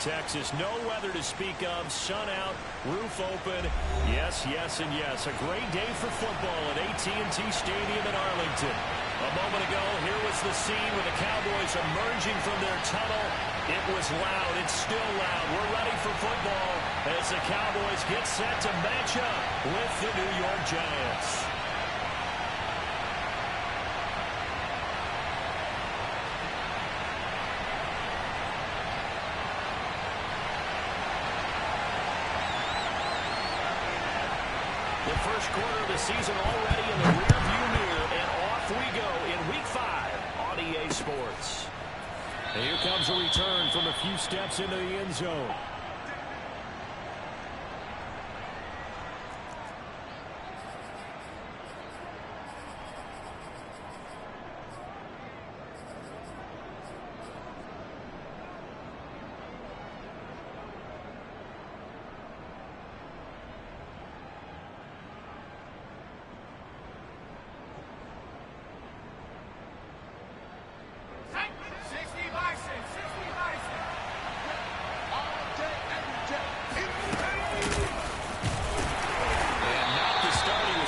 Texas. No weather to speak of. Sun out, roof open. Yes, yes, and yes. A great day for football at AT&T Stadium in Arlington. A moment ago, here was the scene with the Cowboys emerging from their tunnel. It was loud. It's still loud. We're ready for football as the Cowboys get set to match up with the New York Giants. The first quarter of the season already in the rearview mirror, and off we go in Week 5 on EA Sports. And here comes a return from a few steps into the end zone.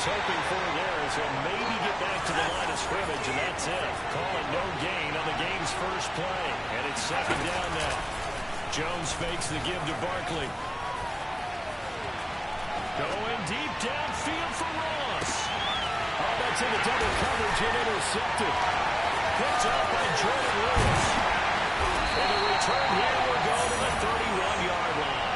Hoping for there is he'll maybe get back to the line of scrimmage, and that's it. Calling no gain on the game's first play, and it's second down now. Jones fakes the give to Barkley. Going deep downfield for Ross. Oh, that's in the double coverage and intercepted. Picked up by Jordan Lewis. And the return here will go to the 31-yard line.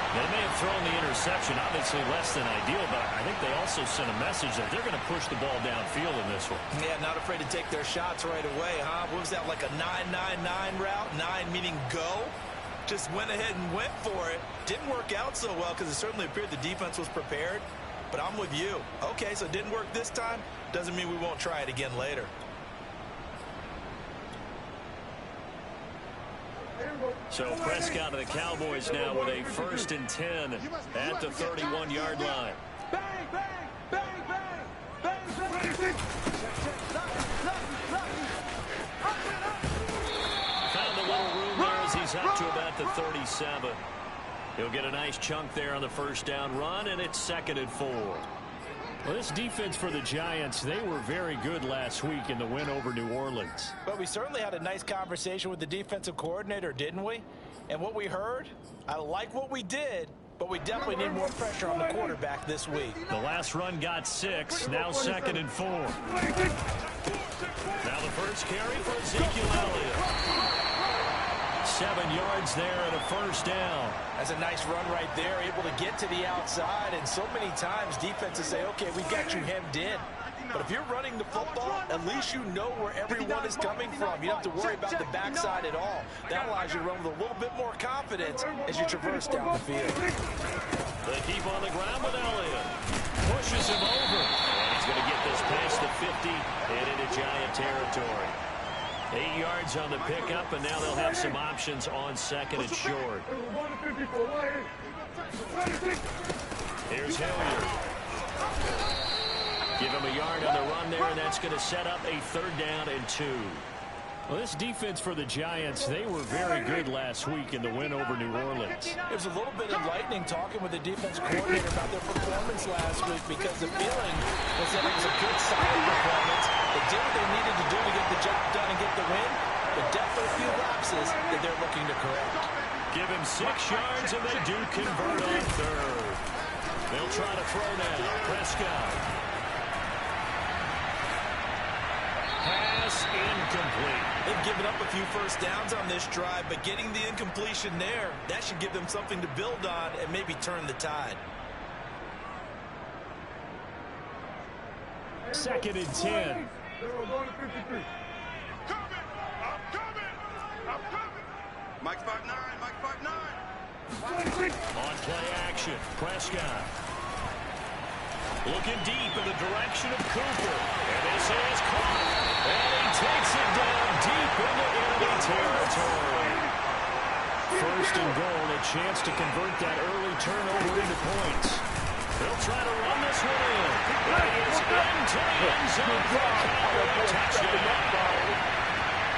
They may have thrown the interception, obviously less than ideal, but I think they also sent a message that they're going to push the ball downfield in this one. Yeah, not afraid to take their shots right away, huh? What was that, like a 9-9-9 route? 9 meaning go? Just went ahead and went for it. Didn't work out so well because it certainly appeared the defense was prepared, but I'm with you. Okay, so it didn't work this time. Doesn't mean we won't try it again later. So Prescott of the Cowboys now with a 1st and 10 at the 31-yard line. Bang, bang, bang, bang, bang, bang. Found a little room there as he's up to about the 37. He'll get a nice chunk there on the first down run, and it's 2nd and 4. Well, this defense for the Giants, they were very good last week in the win over New Orleans. But we certainly had a nice conversation with the defensive coordinator, didn't we? And what we heard, I like what we did, but we definitely need more pressure on the quarterback this week. The last run got 6, now 2nd and 4. Now the first carry for Ezekiel Elliott. 7 yards there and a first down. That's a nice run right there, able to get to the outside. And so many times defenses say, okay, we've got you hemmed in. But if you're running the football, at least you know where everyone is coming from. You don't have to worry about the backside at all. That allows you to run with a little bit more confidence as you traverse down the field. They keep on the ground with Elliott. Pushes him over. And he's going to get this past the 50 and into Giant territory. 8 yards on the pickup, and now they'll have some options on 2nd and short. Here's Hilliard. Give him a yard on the run there, and that's going to set up a 3rd down and 2. Well, this defense for the Giants, they were very good last week in the win over New Orleans. It was a little bit enlightening talking with the defense coordinator about their performance last week because the feeling was that it was a good, solid performance. They did what they needed to do to get the job done and get the win, but definitely a few lapses that they're looking to correct. Give him 6 yards, and they do convert on 3rd. They'll try to throw now. Prescott. Pass incomplete. They've given up a few first downs on this drive, but getting the incompletion there, that should give them something to build on and maybe turn the tide. 2nd and 10. Mike 5'9", Mike 5'9". On play action, Prescott. Looking deep in the direction of Cooper. And this is caught. And he takes it down deep into enemy territory. 1st and goal, a chance to convert that early turnover into points. They'll try to run this one in. It is into the end zone for a Cowboy touchdown.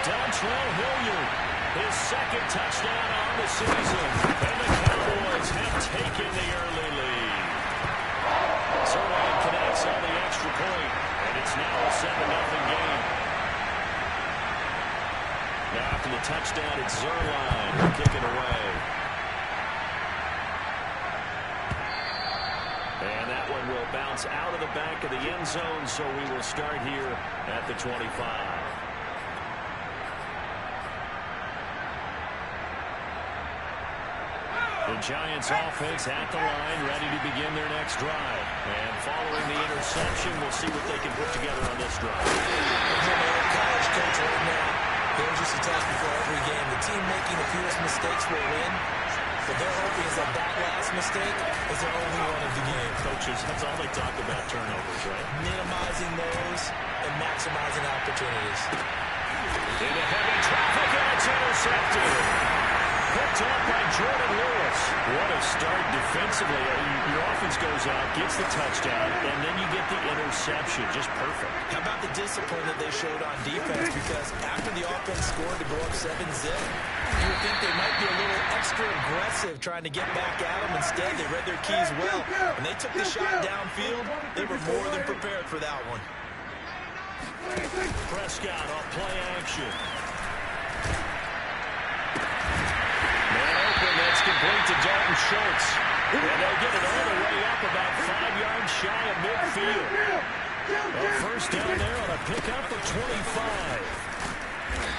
Dontrell Hilliard. His second touchdown on the season. And the Cowboys have taken the early lead. Zerline connects on the extra point, and it's now a 7-0 game. Now after the touchdown, it's Zerline kicking away. And that one will bounce out of the back of the end zone, so we will start here at the 25. The Giants offense at the line, ready to begin their next drive. And following the interception, we'll see what they can put together on this drive. College coach right now, here's just a test before every game. The team making the fewest mistakes will win. But their hoping is that last mistake is their only one of the game. Coaches, that's all they talk about, turnovers, right? Minimizing those and maximizing opportunities. Into heavy traffic, and it's intercepted. Picked up by Jordan Lewis. What a start defensively. Your offense goes out, gets the touchdown, and then you get the interception. Just perfect. How about the discipline that they showed on defense? Because after the offense scored to go up 7-0, you would think they might be a little extra aggressive trying to get back at them. Instead, they read their keys well. When they took the shot downfield, they were more than prepared for that one. Prescott off play action. That's complete to Dalton Schultz. And they'll get it all the way up about 5 yards shy of midfield. A first down there on a pickup of 25.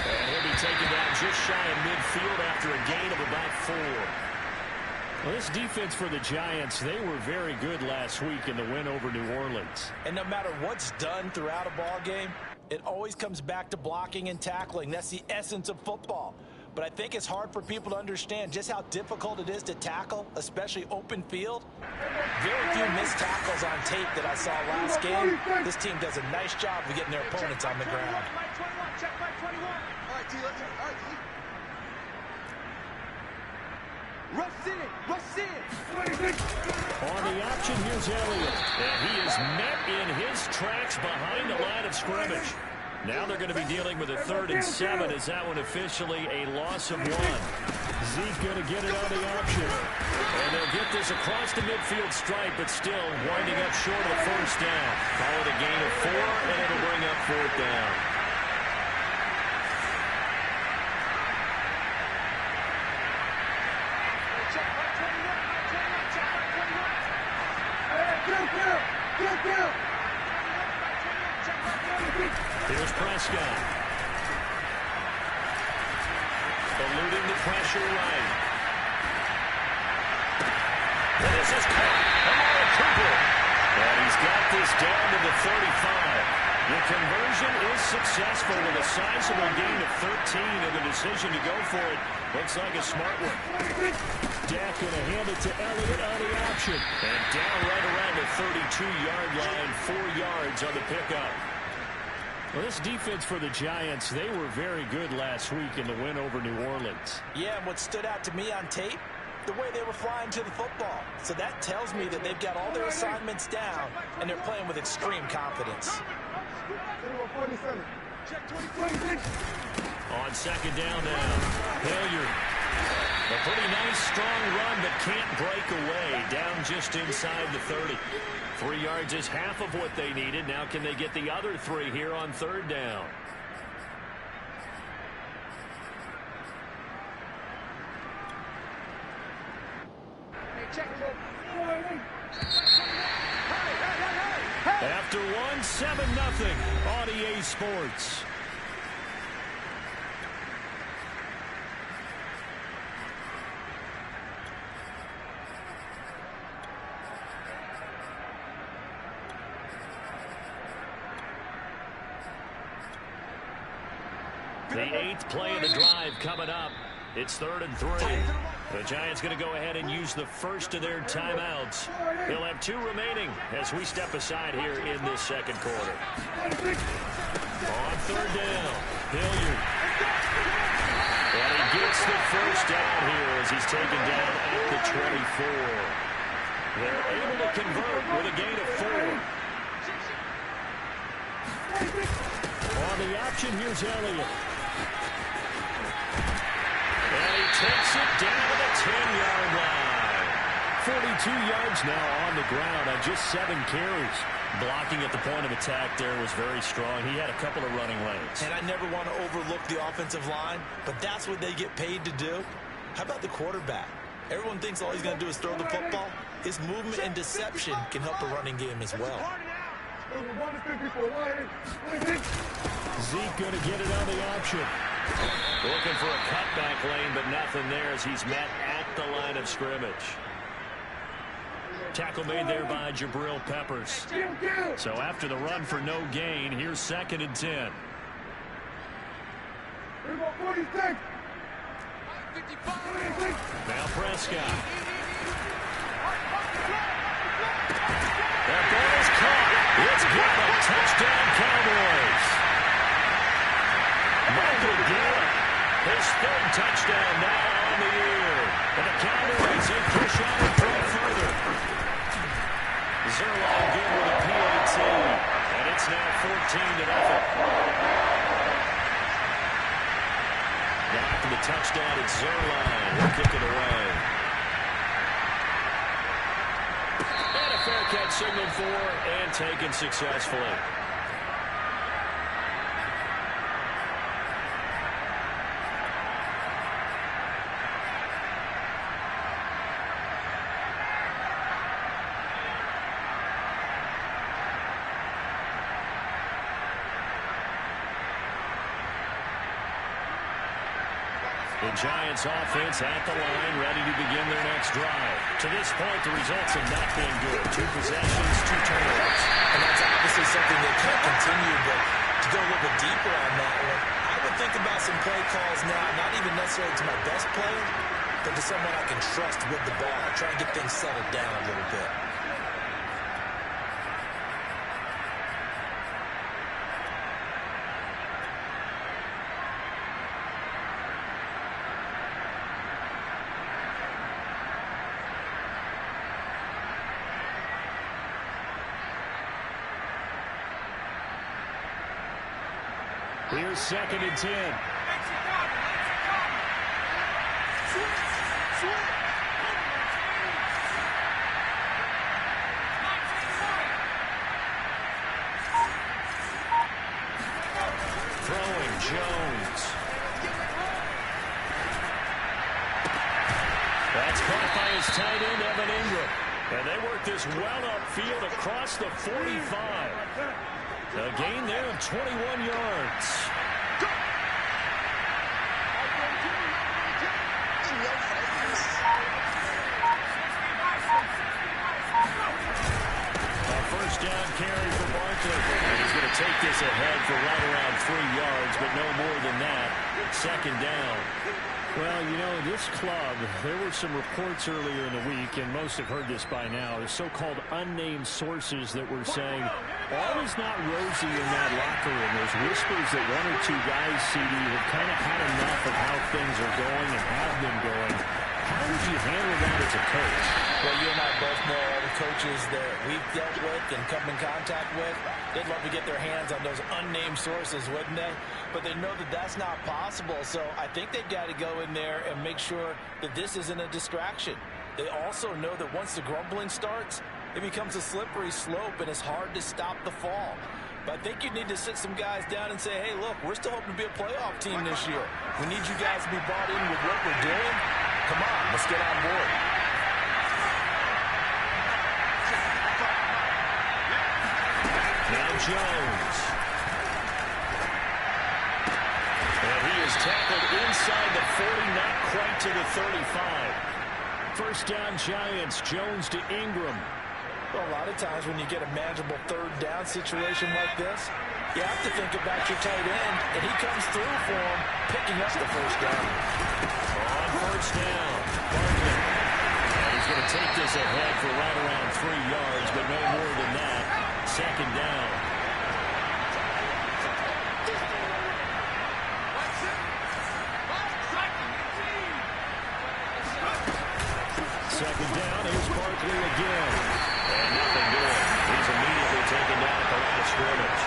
And he'll be taken down just shy of midfield after a gain of about 4. Well, this defense for the Giants, they were very good last week in the win over New Orleans. And no matter what's done throughout a ball game, it always comes back to blocking and tackling. That's the essence of football. But I think it's hard for people to understand just how difficult it is to tackle, especially open field. Very few missed tackles on tape that I saw last game. This team does a nice job of getting their opponents on the ground. Check by 21. All right, T, let's go. All right, T. Rush in. On the option, here's Elliott. And he is met in his tracks behind the line of scrimmage. Now they're going to be dealing with a 3rd and 7 as that one officially a loss of 1. Zeke going to get it on the option. And they'll get this across the midfield stripe, but still winding up short of the first down. Call it a gain of 4, and it'll bring up 4th down. Check by 21. Get. Here's Prescott. Eluding the pressure right. And this is caught. Amari Cooper. And he's got this down to the 35. The conversion is successful with a sizable gain of 13, and the decision to go for it looks like a smart one. Dak going to hand it to Elliott on the option. And down right around the 32-yard line, 4 yards on the pickup. Well, this defense for the Giants, they were very good last week in the win over New Orleans. Yeah, and what stood out to me on tape, the way they were flying to the football. So that tells me that they've got all their assignments down, and they're playing with extreme confidence. On second down now, Hilliard. A pretty nice, strong run, but can't break away. Down just inside the 30. 3 yards is half of what they needed. Now can they get the other 3 here on 3rd down? After one, 7-0 on EA Sports. The 8th play of the drive coming up. It's 3rd and 3. The Giants going to go ahead and use the first of their timeouts. They'll have 2 remaining as we step aside here in this second quarter. On 3rd down, Hilliard. And he gets the first down here as he's taken down at the 24. They're able to convert with a gain of 4. On the option, here's Elliott. Takes it down to the 10-yard line. 42 yards now on the ground on just 7 carries. Blocking at the point of attack there was very strong. He had a couple of running lanes. And I never want to overlook the offensive line, but that's what they get paid to do. How about the quarterback? Everyone thinks all he's going to do is throw the football. His movement and deception can help the running game as well. Zeke going to get it on the option. Looking for a cutback lane, but nothing there as he's met at the line of scrimmage. Tackle made there by Jabril Peppers. So after the run for no gain, here's 2nd and 10. Now Prescott. That ball is caught. It's got a touchdown, Cowboys. Michael Gallup, his 3rd touchdown now on the year. And the Cowboys in push on and throw further. Zerline good with a PAT. And it's now 14-0. Now after the touchdown, it's Zerline. He'll kick it away. And a fair catch signaled for and taken successfully. The Giants offense at the line, ready to begin their next drive. To this point, the results have not been good. 2 possessions, 2 turnovers. And that's obviously something they can't continue, but to go a little bit deeper on that one, I would think about some play calls now, not even necessarily to my best player, but to someone I can trust with the ball. Try and get things settled down a little bit. Here's 2nd and 10. Throwing Jones. That's caught by his tight end, Evan Ingram. And they work this well upfield across the 45. A gain there of 21 yards. A first down carry for Barkley. And he's going to take this ahead for right around 3 yards, but no more than that. 2nd down. Well, you know, this club, there were some reports earlier in the week, and most have heard this by now, so-called unnamed sources that were saying all is not rosy in that locker room. There's whispers that 1 or 2 guys, CD, have kind of had enough of how things are going and have been going. How would you handle that as a coach? Well, you and I both know all the coaches that we've dealt with and come in contact with. They'd love to get their hands on those unnamed sources, wouldn't they? But they know that that's not possible, so I think they've got to go in there and make sure that this isn't a distraction. They also know that once the grumbling starts, it becomes a slippery slope, and it's hard to stop the fall. But I think you need to sit some guys down and say, hey, look, we're still hoping to be a playoff team this year. We need you guys to be bought in with what we're doing. Come on, let's get on board. Now Jones. And he is tackled inside the 40, not quite to the 35. First down Giants, Jones to Ingram. Well, a lot of times when you get a manageable 3rd down situation like this, you have to think about your tight end, and he comes through for him, picking up the first down. On first down, Barkley. And he's going to take this ahead for right around 3 yards, but no more than that. 2nd down. Second down, here's Barkley again. And nothing doing. He's immediately taken down at the line of scrimmage.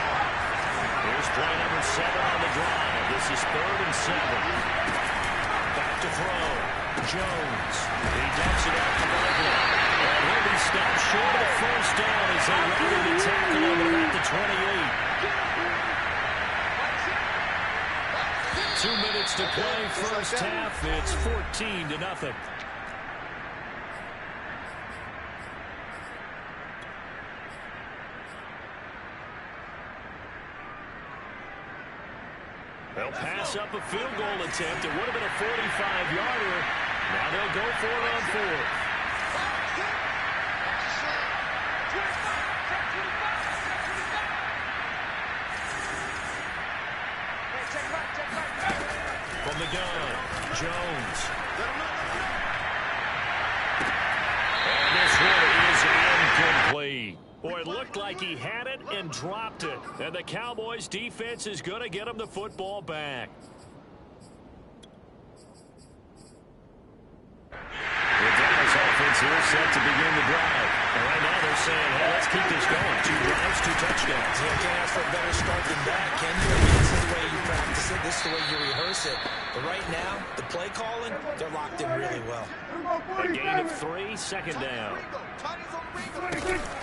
Here's play number 7 on the drive. This is 3rd and 7. Back to throw. Jones. He dumps it out to Barkley. And he'll be stopped short of the first down as they rally to tackle him at the 28. 2 minutes to play first half. It's 14-0. They'll pass up a field goal attempt. It would have been a 45-yarder. Now they'll go for it on fourth. From the gun, Jones. And this one is incomplete. Boy, it looked like he had it and dropped it. And the Cowboys' defense is going to get him the football back. The Dallas offense here set to begin the drive. And right now they're saying, hey, let's keep this going. 2 drives, 2 touchdowns. You can't ask for a better start than that, can you? I mean, this is the way you practice it. This is the way you rehearse it. But right now, the play calling, they're locked in really well. A gain of 3, second down.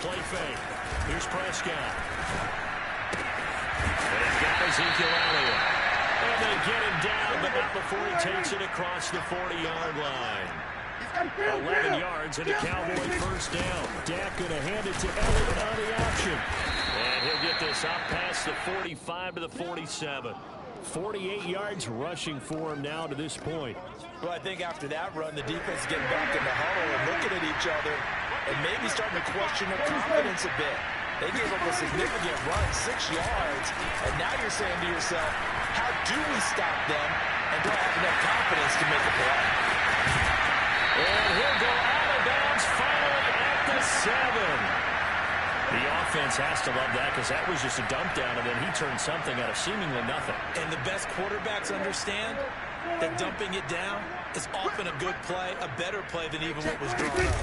Play fake. Here's Prescott. And he's got Ezekiel Elliott. And they get him down, but not before he takes it across the 40-yard line. 11 yards and a Cowboy first down. Dak going to hand it to Elliott on the option. And he'll get this up past the 45 to the 47. 48 yards rushing for him now to this point. Well, I think after that run, the defense is getting back in the huddle and looking at each other and maybe starting to question their confidence a bit. They gave up a significant run, 6 yards, and now you're saying to yourself, how do we stop them and don't have enough confidence to make a play? And he'll go out of bounds finally at the 7. The offense has to love that because that was just a dump down, and then he turned something out of seemingly nothing. And the best quarterbacks understand that dumping it down is often a good play, a better play than even what was drawn up.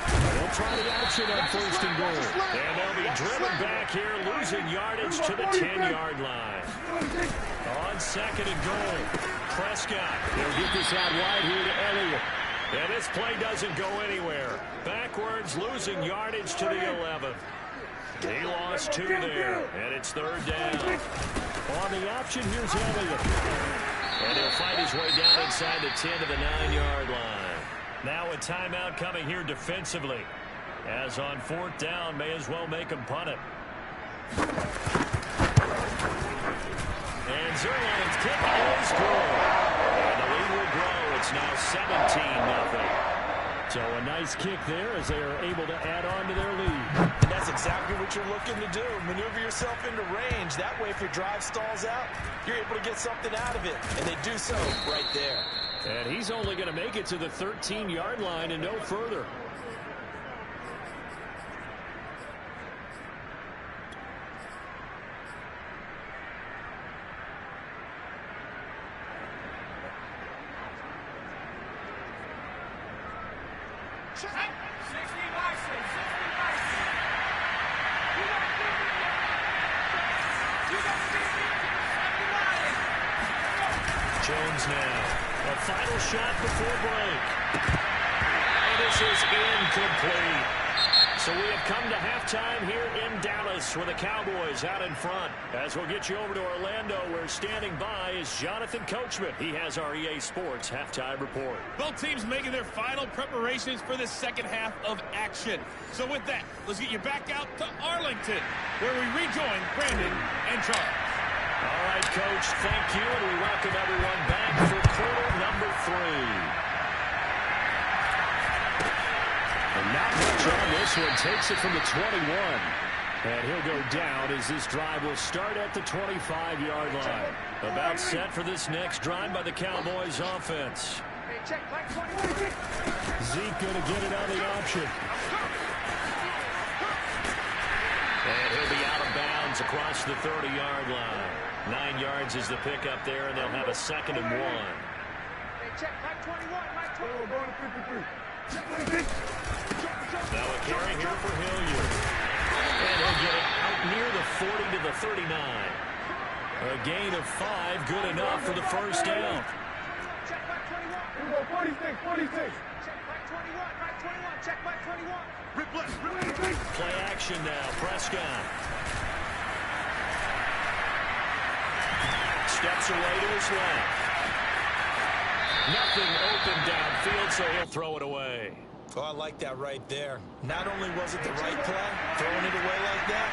They'll try the option on first and goal. And they'll be driven back here, losing yardage to the 10-yard line. On second and goal, Prescott. They'll get this out wide here to Elliott. And this play doesn't go anywhere. Backwards, losing yardage to the 11. He lost 2 there, and it's third down. On the option, here's Elliott. And he'll fight his way down inside the 10 to the 9-yard line. Now a timeout coming here defensively. As on fourth down, may as well make him punt it. And Zerline's kick is good. And the lead will grow. It's now 17-0. So a nice kick there as they are able to add on to their lead. And that's exactly what you're looking to do. Maneuver yourself into range. That way, if your drive stalls out, you're able to get something out of it. And they do so right there. And he's only going to make it to the 13-yard line and no further. Jones now. A final shot before break. And this is incomplete. So we have come to halftime here in Dallas with the Cowboys out in front. As we'll get you over to Orlando, where standing by is Jonathan Coachman. He has our EA Sports halftime report. Both teams making their final preparations for the second half of action. So with that, let's get you back out to Arlington, where we rejoin Brandon and Charles. All right, Coach, thank you, and we welcome everyone back for quarter number 3. And not much on this one. Takes it from the 21. And he'll go down as this drive will start at the 25-yard line. About set for this next drive by the Cowboys offense. Zeke going to get it on the option. And he'll be out of bounds across the 30-yard line. 9 yards is the pickup there, and they'll have a 2nd and 1. Now a carry here for Hilliard. And he'll get it out near the 40 to the 39. A gain of 5, good enough for the first down. Play action now. Prescott. Steps away to his left. Nothing open downfield, so he'll throw it away. Oh, I like that right there. Not only was it the right play, throwing it away like that,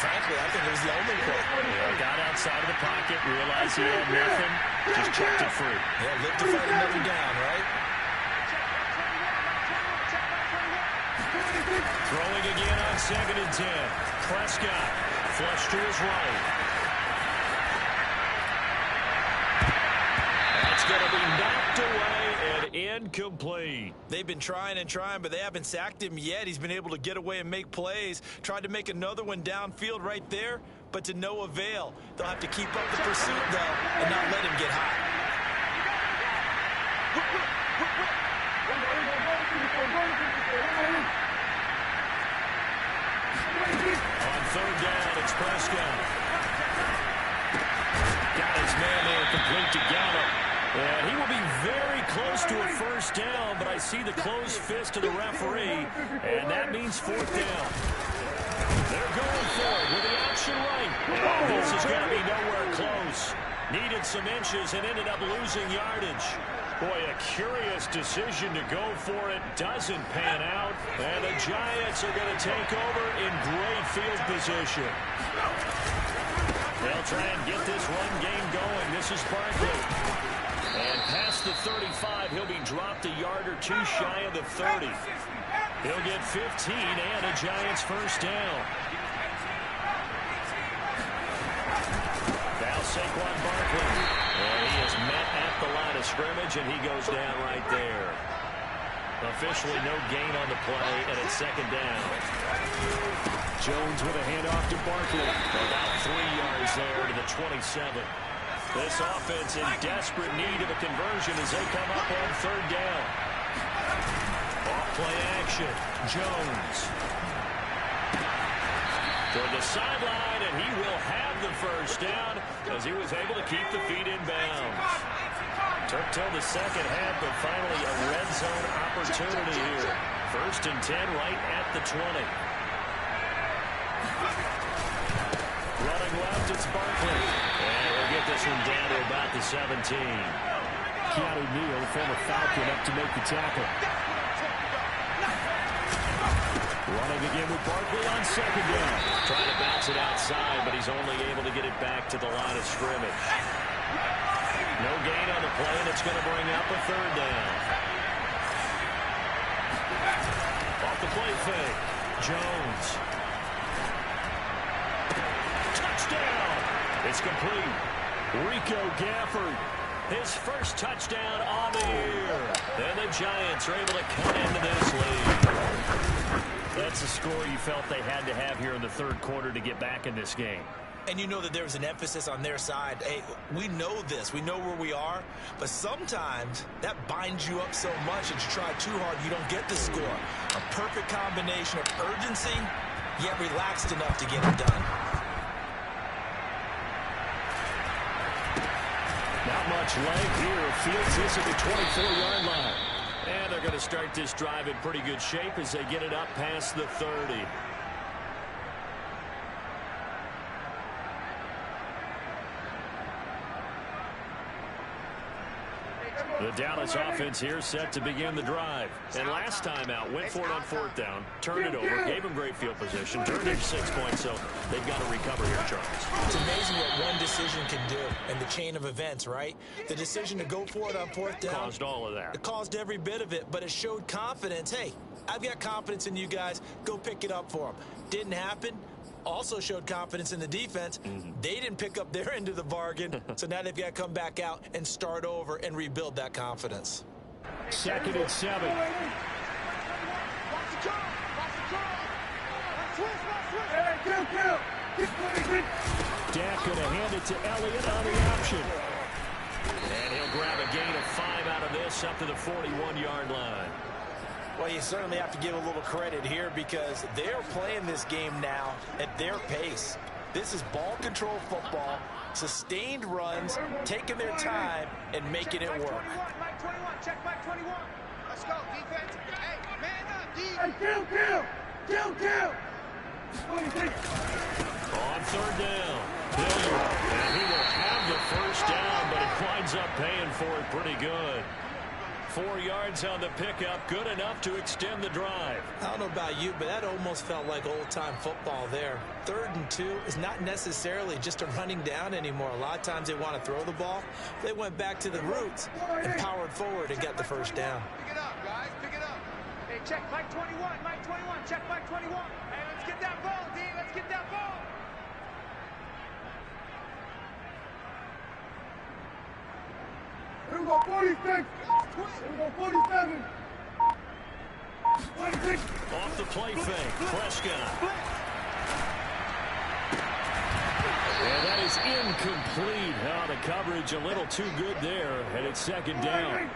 frankly, I think it was the only play. Yeah, got outside of the pocket, realized he had nothing, just chucked it free. Yeah, live to fight another down, right? Throwing again on 2nd and 10. Prescott, flush to his right. That's going to be knocked away and incomplete. They've been trying and trying, but they haven't sacked him yet. He's been able to get away and make plays. Tried to make another one downfield right there, but to no avail. They'll have to keep up the pursuit, though, and not let him get hot. On 3rd down, it's Prescott. Got his man there, complete to Gallup. And he will be very close to a 1st down, but I see the closed fist of the referee, and that means 4th down. They're going for it with the option right. And this is going to be nowhere close. Needed some inches and ended up losing yardage. Boy, a curious decision to go for it. Doesn't pan out. And the Giants are going to take over in great field position. They'll try and get this run game going. This is Barkley. And past the 35, he'll be dropped a yard or two shy of the 30. He'll get 15 and a Giants 1st down. Now Saquon Barkley. And he is met at the line of scrimmage, and he goes down right there. Officially no gain on the play, and it's 2nd down. Jones with a handoff to Barkley. About 3 yards there to the 27. This offense in desperate need of a conversion as they come up on 3rd down. Off play action. Jones. Toward the sideline, and he will have the 1st down as he was able to keep the feet in bounds. Took till the 2nd half, but finally a red zone opportunity here. 1st and 10 right at the 20. Running left, it's Barkley. And we'll get this one down to about the 17. Keanu Neal, former Falcon, up to make the tackle. Running again with Barkley on 2nd down. Trying to bounce it outside, but he's only able to get it back to the line of scrimmage. No gain on the play, and it's going to bring up a 3rd down. Off the play fake. Jones. Touchdown. It's complete. Rico Gafford. His 1st touchdown on the year. And the Giants are able to cut into this lead. That's a score you felt they had to have here in the 3rd quarter to get back in this game. And you know that there was an emphasis on their side. Hey, we know this. We know where we are. But sometimes that binds you up so much that you try too hard, you don't get the score. A perfect combination of urgency, yet relaxed enough to get it done. Not much leg here. Fields this at the 24-yard line. And they're going to start this drive in pretty good shape as they get it up past the 30. The Dallas offense here set to begin the drive. And last time out, went for it on 4th down, turned it over, gave them great field position, turned it 6 points, so they've got to recover here, Charles. It's amazing what one decision can do in the chain of events, right? The decision to go for it on 4th down. Caused all of that. It caused every bit of it, but it showed confidence. Hey, I've got confidence in you guys. Go pick it up for them. Didn't happen. Also showed confidence in the defense. They didn't pick up their end of the bargain, so now they've got to come back out and start over and rebuild that confidence. 2nd and 7. Dak going to hand it to Elliott on the option. And he'll grab a gain of 5 out of this up to the 41-yard line. Well, you certainly have to give a little credit here because they're playing this game now at their pace. This is ball control football, sustained runs, taking their time, and making it work. 21. Check back 21. Let's go, defense. Hey, man up, D. Hey, kill. 26. On third down, Hilliard, and he will have the first down, but he winds up paying for it pretty good. 4 yards on the pickup, good enough to extend the drive. I don't know about you, but that almost felt like old-time football there. 3rd and 2 is not necessarily just a running down anymore. A lot of times they want to throw the ball. They went back to the roots and powered forward and got the first down. Pick it up, guys. Pick it up. Hey, check back 21. Mike 21. Check back 21. Hey, let's get that ball, D. Let's get that ball. Here we go, 46. Here we go, 47. 26. Off the play fake, Prescott. And that is incomplete. Oh, the coverage a little too good there, and it's 2nd down.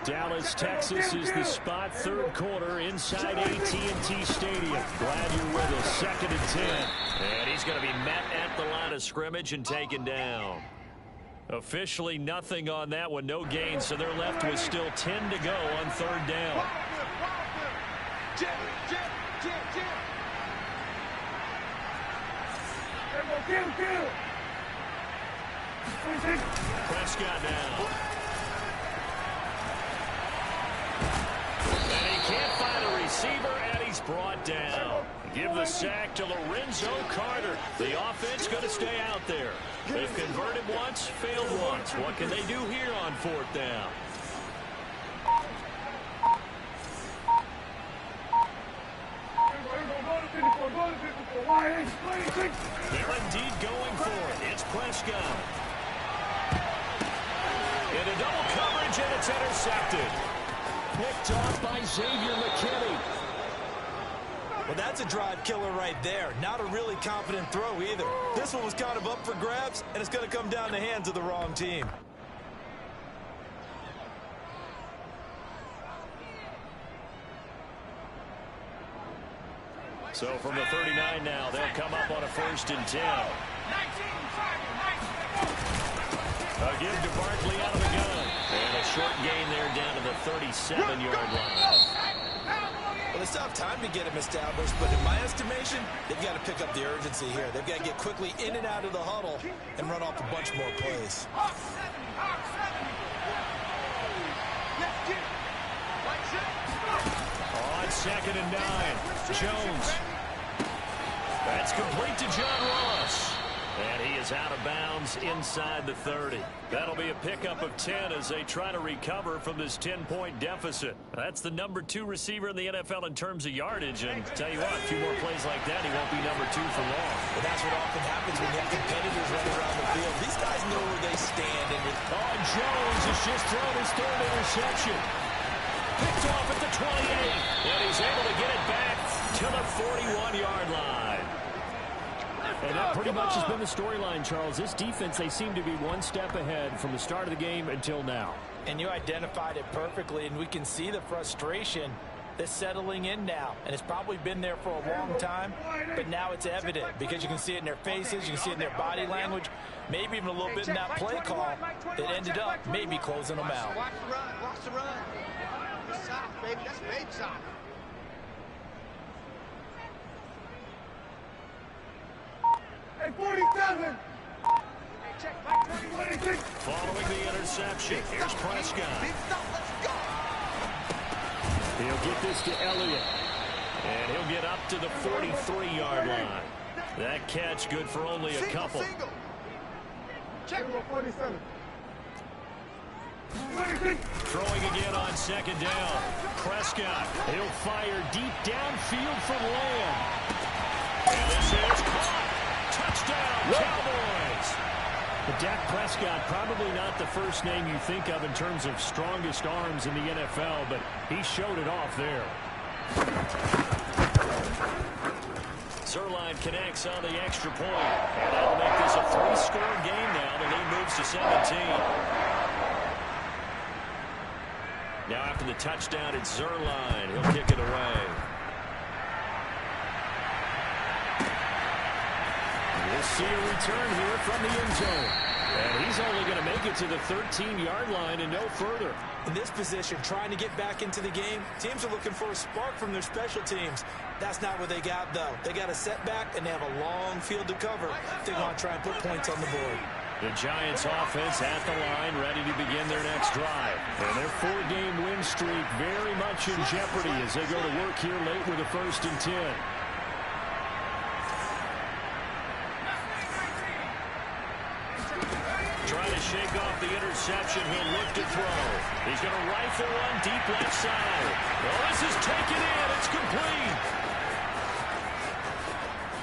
Dallas, Texas is the spot, 3rd quarter inside AT&T Stadium. Glad you're with us, 2nd and 10. And he's going to be met at the line of scrimmage and taken down. Officially nothing on that one, no gain, so they're left with still 10 to go on 3rd down. Jim. Kill. 26. Prescott now. And he can't find a receiver, and he's brought down. Give the sack to Lorenzo Carter. The offense going to stay out there. They've converted once, failed once. What can they do here on 4th down? They're indeed going for it. It's Prescott. Into double coverage, and it's intercepted. Picked off by Xavier McKinney. Well, that's a drive killer right there. Not a really confident throw either. This one was kind of up for grabs, and it's going to come down the hands of the wrong team. So from the 39 now, they'll come up on a 1st and 10. A give to Barkley out of the gun. And a short gain there down to the 37-yard line. Well, they still have time to get him established, but in my estimation, they've got to pick up the urgency here. They've got to get quickly in and out of the huddle and run off a bunch more plays. On 2nd and 9, Jones. That's complete to John Ross. And he is out of bounds inside the 30. That'll be a pickup of 10 as they try to recover from this 10-point deficit. That's the number 2 receiver in the NFL in terms of yardage. And tell you what, a few more plays like that, he won't be number 2 for long. But that's what often happens when you have competitors running around the field. These guys know where they stand. And Jones has just thrown his 3rd interception. Picked off at the 28. And he's able to get it back to the 41-yard line. And that pretty much has been the storyline, Charles. This defense, they seem to be one step ahead from the start of the game until now. And you identified it perfectly, and we can see the frustration that's settling in now. And it's probably been there for a long time, but now it's evident because you can see it in their faces, you can see it in their body language, maybe even a little bit in that play call that ended up maybe closing them out. Watch the run. That's soft, baby. That's baby soft. Hey, 47. Hey, check back 26. Following the interception, here's Prescott. Big stop. Let's go. He'll get this to Elliott. And he'll get up to the 43-yard line. That catch good for only a couple. Single. Check. 47. Throwing again on 2nd down. Prescott, he'll fire deep downfield for Lamb. And this is caught. Touchdown, Cowboys. But Dak Prescott, probably not the first name you think of in terms of strongest arms in the NFL, but he showed it off there. Zerline connects on the extra point. And that'll make this a 3-score game now. The lead moves to 17. Now after the touchdown, it's Zerline. He'll kick it away. We'll see a return here from the end zone. And he's only going to make it to the 13-yard line and no further. In this position, trying to get back into the game, teams are looking for a spark from their special teams. That's not what they got, though. They got a setback, and they have a long field to cover. They want to try and put points on the board. The Giants offense at the line, ready to begin their next drive. And their 4-game win streak very much in jeopardy as they go to work here late with a 1st and 10. Trying to shake off the interception. He'll look to throw. He's going to rifle one deep left side. Oh, this is taken in. It's complete.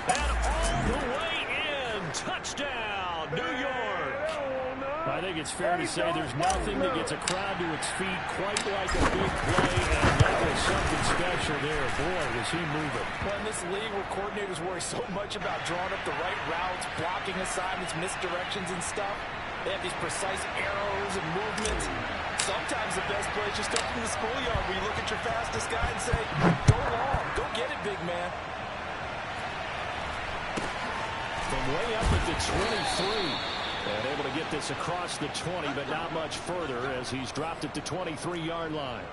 And all the way in. Touchdown, New York. I think it's fair to say there's nothing that gets a crowd to its feet quite like a big play, and that was something special there. Boy, was he moving. Well, in this league where coordinators worry so much about drawing up the right routes, blocking assignments, misdirections and stuff, they have these precise arrows and movements. Sometimes the best play is just open the schoolyard where you look at your fastest guy and say, go long, go get it, big man. From way up at the 23. And able to get this across the 20, but not much further as he's dropped at the 23-yard line.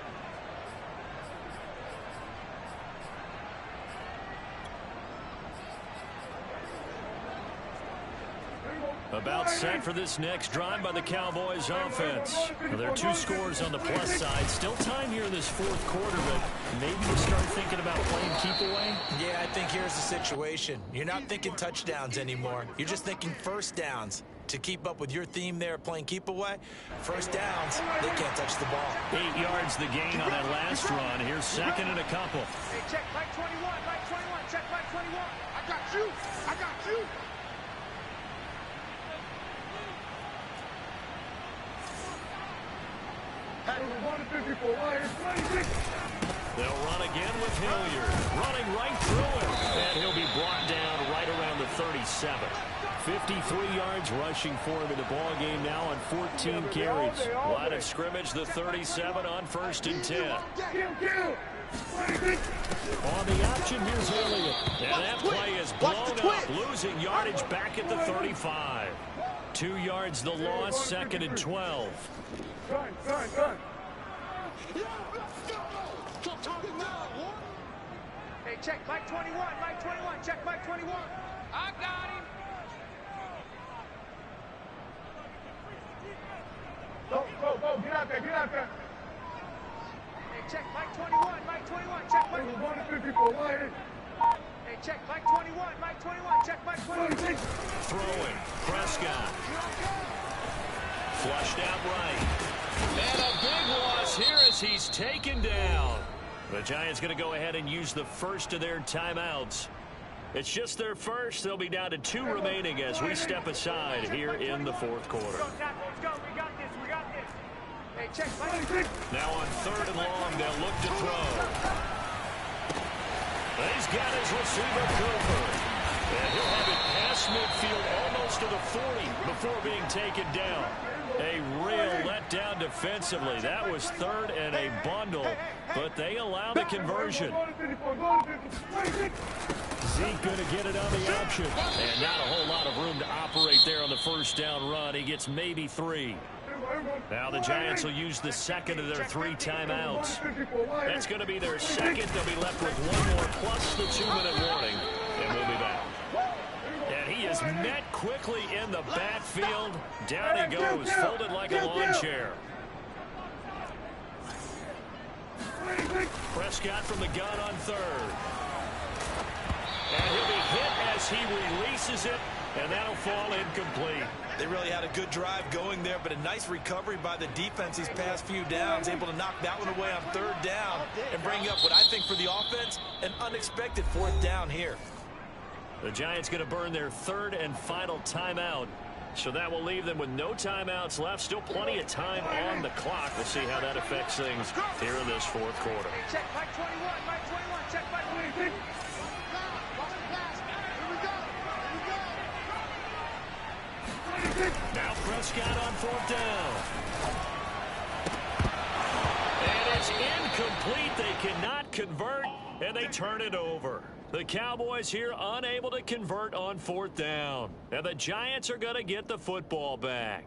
About set for this next drive by the Cowboys offense. Well, there are 2 scores on the plus side. Still time here in this 4th quarter, but maybe you start thinking about playing keep away? Yeah, I think here's the situation. You're not thinking touchdowns anymore. You're just thinking first downs. To keep up with your theme there, playing keep away, first downs, they can't touch the ball. 8 yards the gain on that last run. Here's 2nd and a couple. Hey, check Mike 21, Mike 21, check Mike 21. I got you, I got you. They'll run again with Hilliard, running right through him, and he'll be brought down right around the 37. 53 yards rushing for him in the ball game now on 14 carries. Line of scrimmage, the 37 on 1st and 10. On the option, here's Elliott. And that play is blown up, losing yardage back at the 35. 2 yards the loss, 2nd and 12. Hey, check Mike 21, Mike 21, check Mike 21. I got him. Go, get out there, get out there. Hey, check Mike 21, Mike 21, check Mike 21. Hey, check Mike 21, Mike 21, check Mike 21. Throwing, Prescott. Flushed out right. And a big loss here as he's taken down. The Giants going to go ahead and use the first of their timeouts. It's just their first. They'll be down to 2 remaining as we step aside here in the 4th quarter. Let's go, we got this, we got this. Hey, check Mike. Now on 3rd and long, they'll look to throw. He's got his receiver, Cooper. And he'll have it past midfield almost to the 40 before being taken down. A real letdown defensively. That was 3rd and a bundle, but they allow the conversion. Zeke going to get it on the option. And not a whole lot of room to operate there on the 1st down run. He gets maybe 3. Now the Giants will use the 2nd of their 3 timeouts. That's going to be their 2nd. They'll be left with 1 more plus the 2-minute warning. And we'll be back. And he is met quickly in the backfield. Down he goes, folded like a lawn chair. Prescott from the gun on 3rd. And he'll be hit as he releases it, and that'll fall incomplete. They really had a good drive going there, but a nice recovery by the defense these past few downs, able to knock that one away on 3rd down and bring up what I think for the offense, an unexpected 4th down here. The Giants going to burn their 3rd and final timeout. So that will leave them with no timeouts left. Still plenty of time on the clock. We'll see how that affects things here in this 4th quarter. Hey, check Mike 21, Mike 21, check Mike 21. Now Prescott on 4th down. And it's incomplete. They cannot convert, and they turn it over. The Cowboys here unable to convert on 4th down. And the Giants are going to get the football back.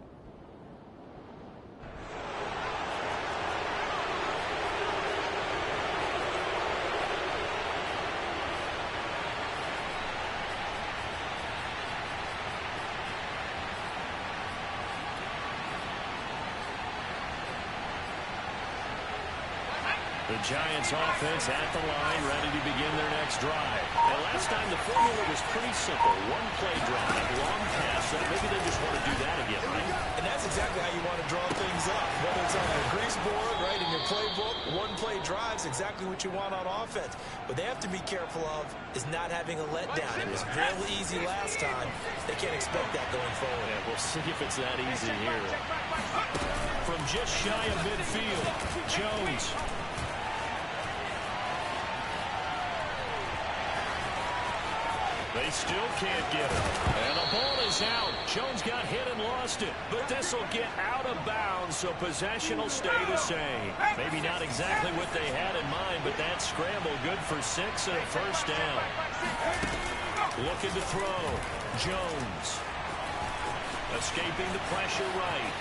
The Giants offense at the line, ready to begin their next drive. And last time the formula was pretty simple. One play drive, long pass. So maybe they just want to do that again, right? And that's exactly how you want to draw things up. Whether it's on your grease board, right, in your playbook, one play drives exactly what you want on offense. What they have to be careful of is not having a letdown. It was real easy last time. They can't expect that going forward. Yeah, we'll see if it's that easy here. From just shy of midfield, Jones. They still can't get it. And the ball is out. Jones got hit and lost it. But this will get out of bounds, so possession will stay the same. Maybe not exactly what they had in mind, but that scramble good for 6 and a first down. Looking to throw. Jones. Escaping the pressure right.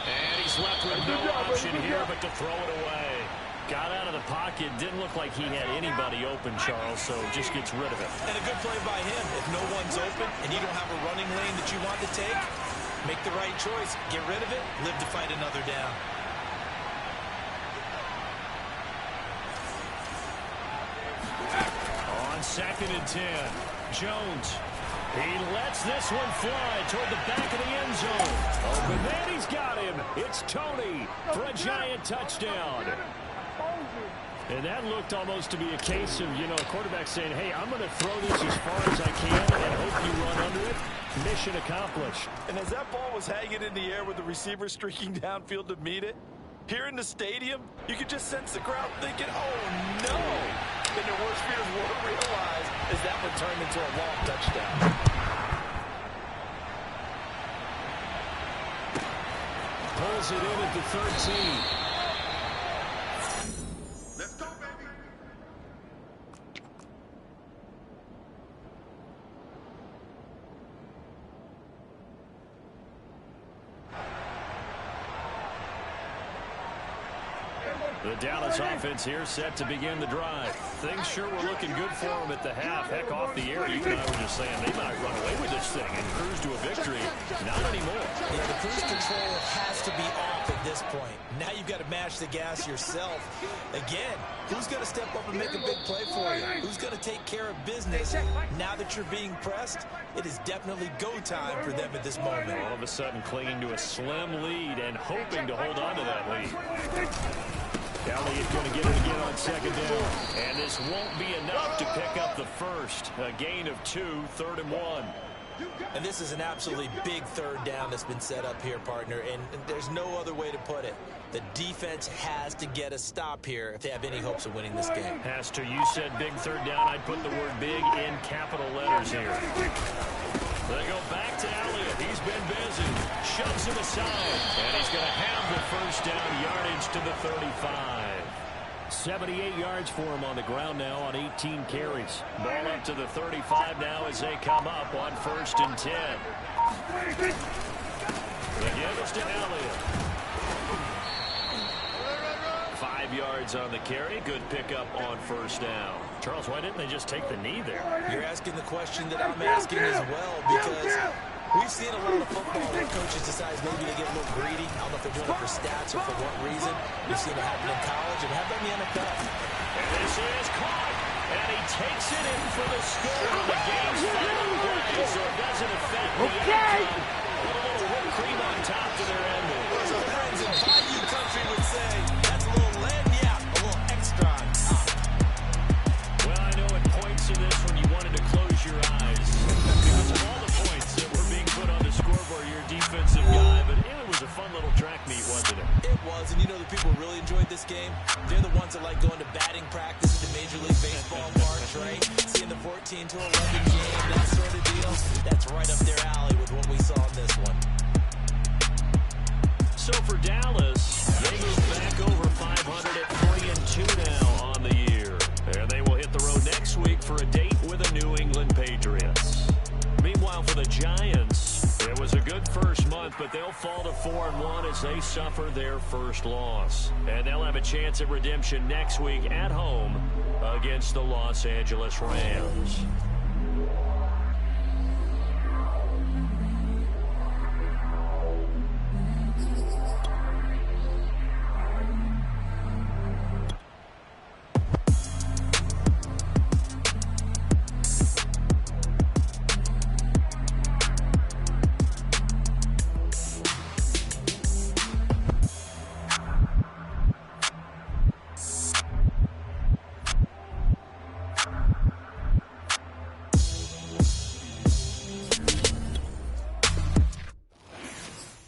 And he's left with no option here but to throw it away. Got out of the pocket. Didn't look like he had anybody open, Charles, so just gets rid of it. And a good play by him. If no one's open and you don't have a running lane that you want to take, make the right choice. Get rid of it. Live to fight another down. On 2nd and 10, Jones. He lets this one fly toward the back of the end zone. Open man, he's got him. It's Tony for a Giant touchdown. And that looked almost to be a case of, a quarterback saying, hey, I'm going to throw this as far as I can and hope you run under it. Mission accomplished. And as that ball was hanging in the air with the receiver streaking downfield to meet it, here in the stadium, you could just sense the crowd thinking, oh, no. And their worst fears were realized as that one turned into a long touchdown. Pulls it in at the 13. The Dallas offense here set to begin the drive. Things sure were looking good for them at the half. Heck, off the air, you and I were just saying they might run away with this thing and cruise to a victory. Not anymore. Yeah, the cruise control has to be off at this point. Now you've got to mash the gas yourself. Again, who's going to step up and make a big play for you? Who's going to take care of business now that you're being pressed? It is definitely go time for them at this moment. All of a sudden clinging to a slim lead and hoping to hold on to that lead. Elliott going to get it again on 2nd down. And this won't be enough to pick up the first. A gain of 2, 3rd and 1. And this is an absolutely big 3rd down that's been set up here, partner. And there's no other way to put it. The defense has to get a stop here if they have any hopes of winning this game. Has to. You said big 3rd down. I'd put the word big in capital letters here. They go back to Elliott. He's been busy. Shoves him aside. And he's going to have the first down yardage to the 35. 78 yards for him on the ground now on 18 carries. Ball up to the 35 now as they come up on 1st and 10. The give is to Elliott. 5 yards on the carry. Good pickup on 1st down. Charles, why didn't they just take the knee there? You're asking the question that I'm asking as well, because we've seen a lot of football where coaches decide maybe they get a little greedy. I don't know if they're doing it for stats or for what reason. We've seen it happen in college and have done in the NFL. And this is caught. And he takes it in for the score on the game's final play, so it doesn't affect the outcome. Put a little whipped cream on top to their ending. As our friends in Bayou Country would say, that's a little lagniappe, a little extra on top. Well, I know at points in this when you wanted to close your eyes because of all the points that were being put on the scoreboard, your defensive guy, but it was a fun little track meet, wasn't it? It was, and you know the people who really enjoyed this game? They're the ones that like going to batting practice at the Major League Baseball March, right? Seeing the 14 to 11 game, that sort of deal. That's right up their alley with what we saw in this one. So for Dallas, they move back over 500 at 3-2 now on the year. And they will hit the road next week for a date with the New England Patriots. Meanwhile, for the Giants, it was a good first month, but they'll fall to 4-1 as they suffer their first loss. And they'll have a chance at redemption next week at home against the Los Angeles Rams.